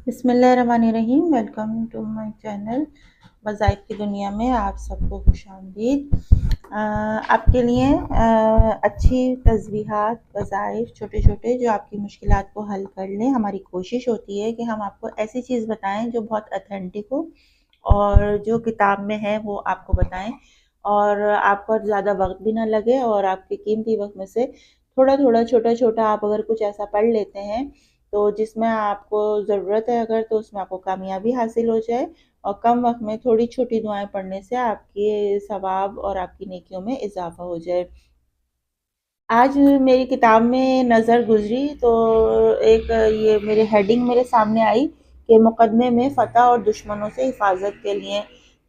बिस्मिल्लाहिर्रहमानिर्रहीम। Welcome to my channel वज़ाइफ की दुनिया में आप सबको खुशामदीद। आपके लिए अच्छी तस्बीहात वज़ाइफ छोटे छोटे जो आपकी मुश्किलात को हल कर लें। हमारी कोशिश होती है कि हम आपको ऐसी चीज़ बताएं जो बहुत ऑथेंटिक हो और जो किताब में है वो आपको बताएं और आपको ज़्यादा वक्त भी ना लगे और आपके कीमती वक्त में से थोड़ा थोड़ा छोटा छोटा आप अगर कुछ ऐसा पढ़ लेते हैं तो जिसमें आपको ज़रूरत है अगर तो उसमें आपको कामयाबी हासिल हो जाए और कम वक्त में थोड़ी छोटी दुआएं पढ़ने से आपके सवाब और आपकी नेकियों में इजाफा हो जाए। आज मेरी किताब में नज़र गुजरी तो एक ये मेरे हेडिंग मेरे सामने आई कि मुकदमे में फ़तह और दुश्मनों से हिफाजत के लिए।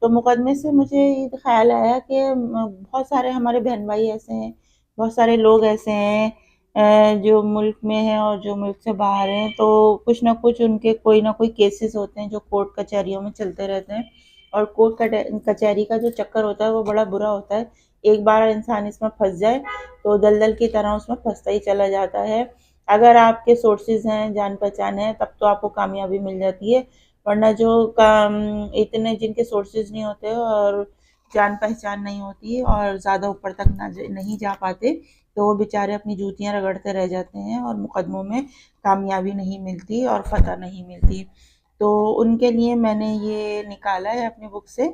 तो मुकदमे से मुझे ये ख्याल आया कि बहुत सारे हमारे बहन भाई ऐसे हैं, बहुत सारे लोग ऐसे हैं जो मुल्क में हैं और जो मुल्क से बाहर हैं, तो कुछ ना कुछ उनके कोई ना कोई केसेस होते हैं जो कोर्ट कचहरियों में चलते रहते हैं और कोर्ट कचहरी का जो चक्कर होता है वो बड़ा बुरा होता है। एक बार इंसान इसमें फंस जाए तो दलदल की तरह उसमें फंसता ही चला जाता है। अगर आपके सोर्सेज हैं, जान पहचान है, तब तो आपको कामयाबी मिल जाती है, वरना जो इतने जिनके सोर्सेज नहीं होते और जान पहचान नहीं होती और ज़्यादा ऊपर तक नहीं जा पाते तो वो बेचारे अपनी जूतियाँ रगड़ते रह जाते हैं और मुकदमों में कामयाबी नहीं मिलती और फतह नहीं मिलती। तो उनके लिए मैंने ये निकाला है अपनी बुक से।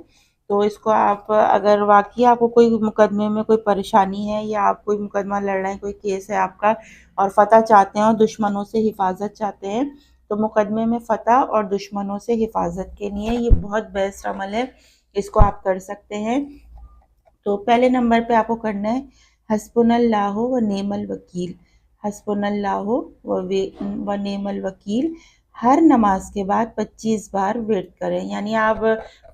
तो इसको आप अगर वाक़ई आपको कोई मुकदमे में कोई परेशानी है या आप कोई मुकदमा लड़ रहे हैं, कोई केस है आपका और फ़तह चाहते हैं और दुश्मनों से हिफाजत चाहते हैं, तो मुकदमे में फ़तह और दुश्मनों से हिफाजत के लिए ये बहुत बेस्ट अमल है, इसको आप कर सकते हैं। तो पहले नंबर पे आपको करना है हस्बुनल्लाहु व नेमल वकील। हस्बुनल्लाहु व नेमल वकील हर नमाज के बाद 25 बार वेट करें। यानी आप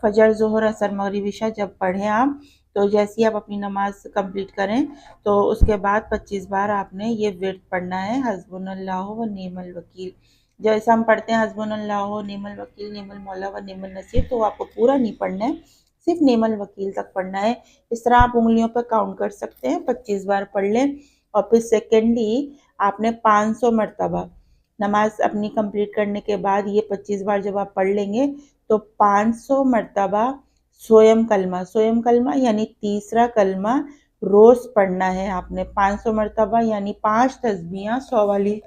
फजर, ज़ोहर, असर, मगरिब, इशा जब पढ़ें आप, तो जैसे ही आप अपनी नमाज कंप्लीट करें तो उसके बाद 25 बार आपने ये वेट पढ़ना है हस्बुनल्लाहु व नेमल वकील। जैसे हम पढ़ते हैं हस्बुनल्लाहु नेमल वकील, नेमल मौला व नेमल नसीर, तो आपको पूरा नहीं पढ़ना है, सिर्फ नेमल वकील तक पढ़ना है। इस तरह आप उंगलियों पर काउंट कर सकते हैं, 25 बार पढ़ लें। और फिर सेकेंडली आपने 500 मरतबा नमाज अपनी कंप्लीट करने के बाद ये 25 बार जब आप पढ़ लेंगे तो 500 मरतबा सोयम कलमा यानी तीसरा कलमा रोज पढ़ना है आपने 500 मरतबा, यानी 5 तस्बीहां 100 वाली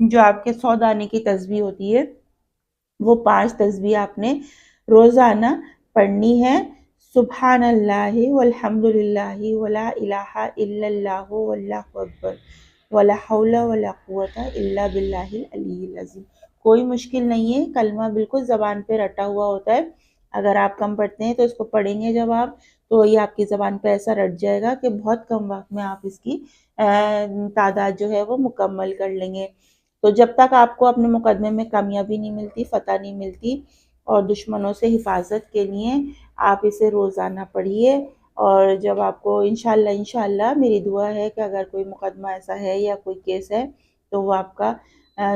जो आपके 100 दाने की तस्बीह होती है वो 5 तस्बीह आपने रोज़ाना पढ़नी है। सुब्हानल्लाहि वल्हम्दुलिल्लाहि वला इलाहा इल्लल्लाहु वल्लाहु अकबर वला हौला वला कुव्वता इल्ला बिल्लाहिल अलिय्यिल अज़ीम। कोई मुश्किल नहीं है, कलमा बिल्कुल ज़बान पे रटा हुआ होता है। अगर आप कम पढ़ते हैं तो इसको पढ़ेंगे जब आप, तो ये आपकी ज़बान पे ऐसा रट जाएगा कि बहुत कम वक़्त में आप इसकी तादाद जो है वो मुकम्मल कर लेंगे। तो जब तक आपको अपने मुकदमे में कामयाबी नहीं मिलती, फ़तह नहीं मिलती और दुश्मनों से हिफाजत के लिए आप इसे रोज़ाना पढ़िए। और जब आपको इंशाअल्लाह इंशाअल्लाह मेरी दुआ है कि अगर कोई मुकदमा ऐसा है या कोई केस है तो वो आपका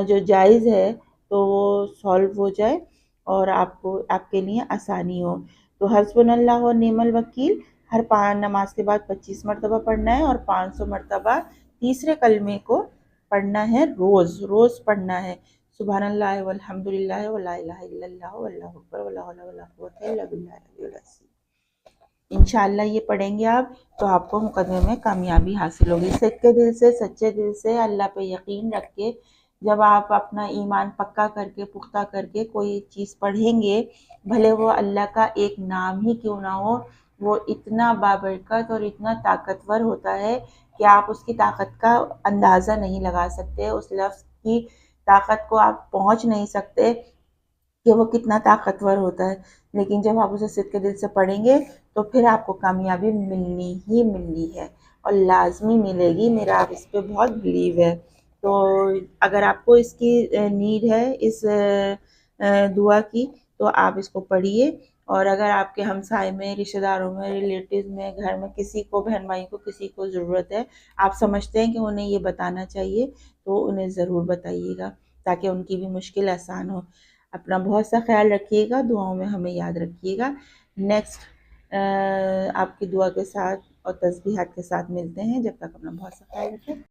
जो जायज़ है तो वो सॉल्व हो जाए और आपको आपके लिए आसानी हो। तो हस्बुनल्लाह व निअमल वकील हर नमाज के बाद 25 मरतबा पढ़ना है और 500 मरतबा तीसरे कलमे को पढ़ना है, रोज़ पढ़ना है। सुबहानल्लाह वल्हम्दुलिल्लाह वला इलाहा इल्लल्लाह वल्लाहु अकबर वला हौला वला कुव्वता इल्ला बिल्लाहिल अलिय्यिल अज़ीम। इंशाअल्लाह ये पढ़ेंगे आप तो आपको मुकदमे में कामयाबी हासिल होगी। सच्चे दिल से, सच्चे दिल से अल्लाह पे यकीन रख के जब आप अपना ईमान पक्का करके, पुख्ता करके कोई चीज़ पढ़ेंगे, भले वो अल्लाह का एक नाम ही क्यों ना हो, वो इतना बाबरकत और इतना ताकतवर होता है कि आप उसकी ताकत का अंदाज़ा नहीं लगा सकते, उस लफ्ज़ की ताकत को आप पहुँच नहीं सकते कि वो कितना ताकतवर होता है। लेकिन जब आप उसे सिद्क़ दिल से पढ़ेंगे तो फिर आपको कामयाबी मिलनी ही मिलनी है और लाज़मी मिलेगी, मेरा आप इस पे बहुत बिलीव है। तो अगर आपको इसकी नीड है इस दुआ की तो आप इसको पढ़िए। और अगर आपके हमसाए में, रिश्तेदारों में, रिलेटिव में, घर में किसी को, बहन भाई को, किसी को ज़रूरत है, आप समझते हैं कि उन्हें ये बताना चाहिए, तो उन्हें ज़रूर बताइएगा ताकि उनकी भी मुश्किल आसान हो। अपना बहुत सा ख्याल रखिएगा, दुआओं में हमें याद रखिएगा। नेक्स्ट आपकी दुआ के साथ और तस्बीहात के साथ मिलते हैं। जब तक अपना बहुत सा ख्याल रखें।